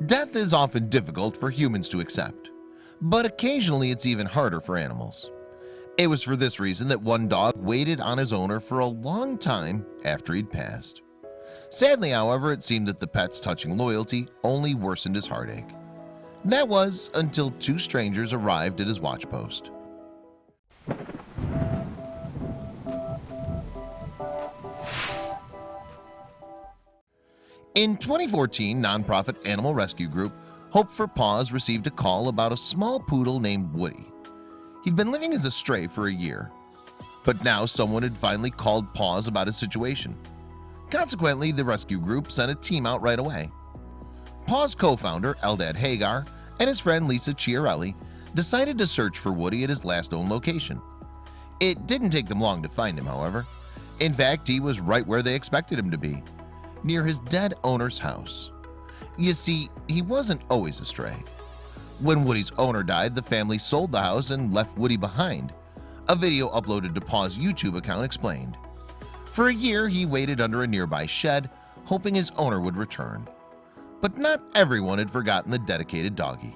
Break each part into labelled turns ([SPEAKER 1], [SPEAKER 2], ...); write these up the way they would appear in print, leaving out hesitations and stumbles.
[SPEAKER 1] Death is often difficult for humans to accept, but occasionally it's even harder for animals. It was for this reason that one dog waited on his owner for a long time after he'd passed. Sadly, however, it seemed that the pet's touching loyalty only worsened his heartache. That was until two strangers arrived at his watch post. In 2014, nonprofit animal rescue group Hope for Paws received a call about a small poodle named Woody. He'd been living as a stray for a year, but now someone had finally called Paws about his situation. Consequently, the rescue group sent a team out right away. Paws co-founder Eldad Hagar and his friend Lisa Chiarelli decided to search for Woody at his last known location. It didn't take them long to find him, however. In fact, he was right where they expected him to be, near his dead owner's house. You see, he wasn't always a stray. When Woody's owner died, the family sold the house and left Woody behind. A video uploaded to Paws' YouTube account explained. For a year, he waited under a nearby shed, hoping his owner would return. But not everyone had forgotten the dedicated doggy.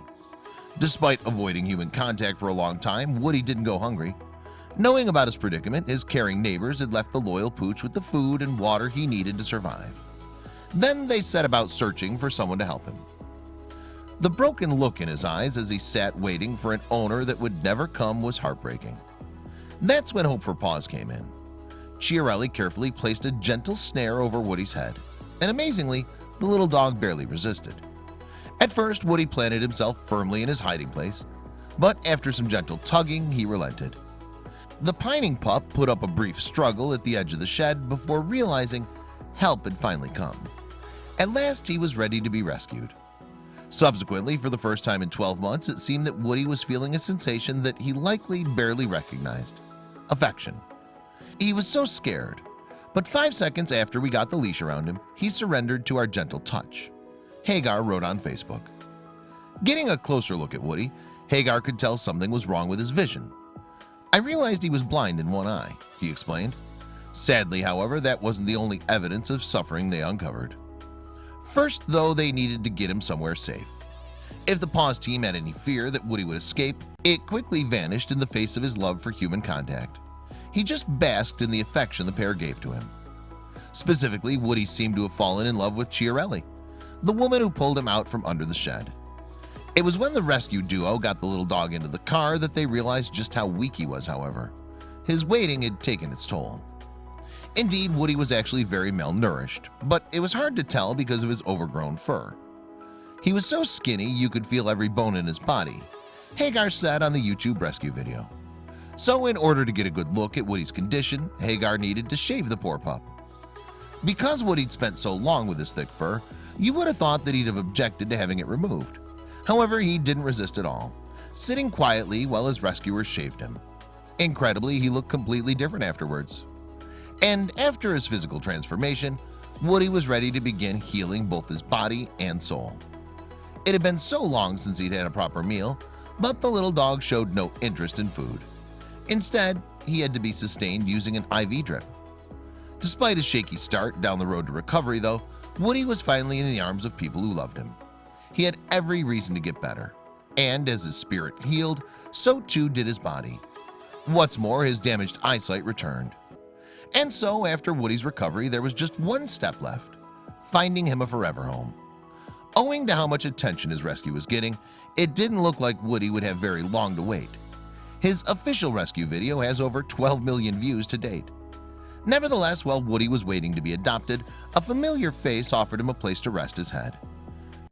[SPEAKER 1] Despite avoiding human contact for a long time, Woody didn't go hungry. Knowing about his predicament, his caring neighbors had left the loyal pooch with the food and water he needed to survive. Then they set about searching for someone to help him. The broken look in his eyes as he sat waiting for an owner that would never come was heartbreaking. That's when Hope for Paws came in. Chiarelli carefully placed a gentle snare over Woody's head, and amazingly, the little dog barely resisted. At first, Woody planted himself firmly in his hiding place, but after some gentle tugging, he relented. The pining pup put up a brief struggle at the edge of the shed before realizing help had finally come. At last, he was ready to be rescued. Subsequently, for the first time in 12 months, it seemed that Woody was feeling a sensation that he likely barely recognized: affection. He was so scared, but 5 seconds after we got the leash around him, he surrendered to our gentle touch. Hagar wrote on Facebook. Getting a closer look at Woody, Hagar could tell something was wrong with his vision. "I realized he was blind in one eye," he explained. Sadly, however, that wasn't the only evidence of suffering they uncovered. First, though, they needed to get him somewhere safe. If the Paws team had any fear that Woody would escape, it quickly vanished in the face of his love for human contact. He just basked in the affection the pair gave to him. Specifically, Woody seemed to have fallen in love with Chiarelli, the woman who pulled him out from under the shed. It was when the rescue duo got the little dog into the car that they realized just how weak he was, however. His waiting had taken its toll. Indeed, Woody was actually very malnourished, but it was hard to tell because of his overgrown fur. He was so skinny you could feel every bone in his body, Hagar said on the YouTube rescue video. So in order to get a good look at Woody's condition, Hagar needed to shave the poor pup. Because Woody'd spent so long with his thick fur, you would have thought that he'd have objected to having it removed. However, he didn't resist at all, sitting quietly while his rescuers shaved him. Incredibly, he looked completely different afterwards. And after his physical transformation, Woody was ready to begin healing both his body and soul. It had been so long since he'd had a proper meal, but the little dog showed no interest in food. Instead, he had to be sustained using an IV drip. Despite his shaky start down the road to recovery, though, Woody was finally in the arms of people who loved him. He had every reason to get better, and as his spirit healed, so too did his body. What's more, his damaged eyesight returned. And so, after Woody's recovery, there was just one step left: finding him a forever home. Owing to how much attention his rescue was getting, it didn't look like Woody would have very long to wait. His official rescue video has over 12 million views to date. Nevertheless, while Woody was waiting to be adopted, a familiar face offered him a place to rest his head.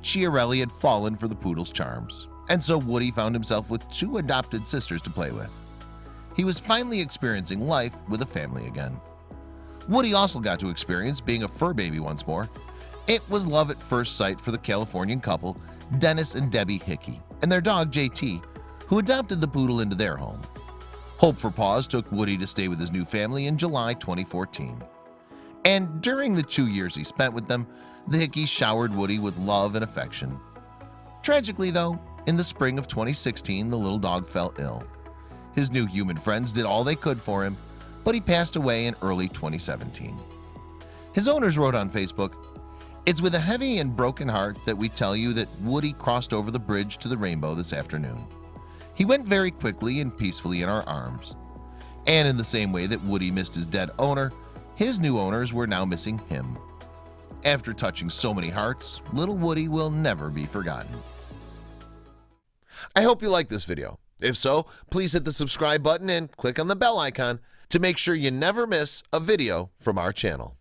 [SPEAKER 1] Chiarelli had fallen for the poodle's charms, and so Woody found himself with two adopted sisters to play with. He was finally experiencing life with a family again. Woody also got to experience being a fur baby once more. It was love at first sight for the Californian couple, Dennis and Debbie Hickey, and their dog JT, who adopted the poodle into their home. Hope for Paws took Woody to stay with his new family in July 2014. And during the 2 years he spent with them, the Hickeys showered Woody with love and affection. Tragically, though, in the spring of 2016, the little dog fell ill. His new human friends did all they could for him, but he passed away in early 2017. His owners wrote on Facebook, It's with a heavy and broken heart that we tell you that Woody crossed over the bridge to the rainbow this afternoon. He went very quickly and peacefully in our arms. And in the same way that Woody missed his dead owner, his new owners were now missing him. After touching so many hearts, little Woody will never be forgotten. I hope you liked this video. If so, please hit the subscribe button and click on the bell icon to make sure you never miss a video from our channel.